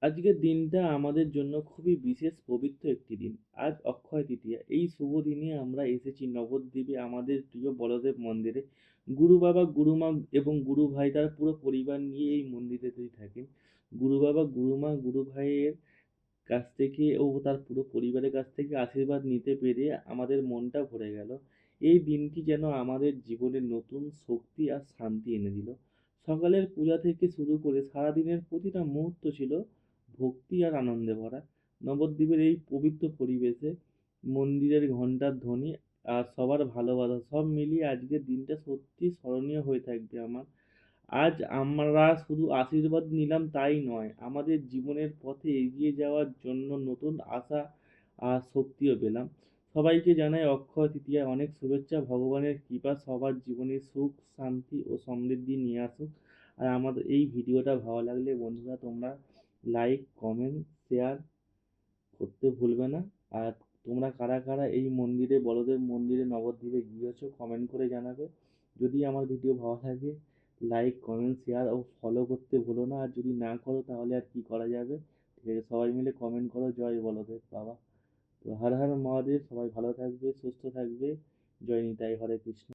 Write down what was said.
আজকের দিনটা আমাদের জন্য খুবই বিশেষ পবিত্র একটি দিন। আজ অক্ষয় তৃতীয়া। এই শুভ দিনে আমরা এসেছি নবদ্বীপে আমাদের প্রিয় বলদেব মন্দিরে। গুরু বাবা, গুরুমা এবং গুরু ভাই তার পুরো পরিবার নিয়ে এই মন্দিরেতেই থাকেন। গুরু বাবা, গুরুমা, গুরু ভাইয়ের কাছ থেকে ও তার পুরো পরিবারের কাছ থেকে আশীর্বাদ নিতে পেরে আমাদের মনটা ভরে গেল। এই দিনটি যেন আমাদের জীবনে নতুন শক্তি আর শান্তি এনে দিল। সকালের পূজা থেকে শুরু করে সারাদিনের প্রতিটা মুহূর্ত ছিল ভক্তি আর আনন্দে ভরা। নবদ্বীপের এই পবিত্র পরিবেশে মন্দিরের ঘণ্টার ধ্বনি আর সবার ভালোবাসা সব মিলিয়ে আজকের দিনটা সত্যি স্মরণীয় হয়ে থাকবে আমার। আজ আমরা শুধু আশীর্বাদ নিলাম তাই নয়, আমাদের জীবনের পথে এগিয়ে যাওয়ার জন্য নতুন আশা আর শক্তিও পেলাম। সবাইকে জানাই অক্ষয় তৃতীয়ার অনেক শুভেচ্ছা। ভগবানের কৃপা সবার জীবনে সুখ, শান্তি ও সমৃদ্ধি নিয়ে আসুক। আর আমাদের এই ভিডিওটা ভালো লাগলে বন্ধুরা তোমরা লাইক, কমেন্ট, শেয়ার করতে ভুলবে না। আর তোমরা কারা কারা এই মন্দিরে, বলদেব মন্দিরে নবদ্বীপে গিয়েছো কমেন্ট করে জানাবে। যদি আমার ভিডিও ভালো লাগে লাইক, কমেন্ট, শেয়ার ও ফলো করতে ভুলো না। আর যদি না করো তাহলে আর কি করা যাবে। ঠিক আছে, সবাই মিলে কমেন্ট করো জয় বলদেব বাবা। তো হর হর মহাদেব, সবাই ভালো থাকবে, সুস্থ থাকবে। জয় নিতাই, হরে কৃষ্ণ।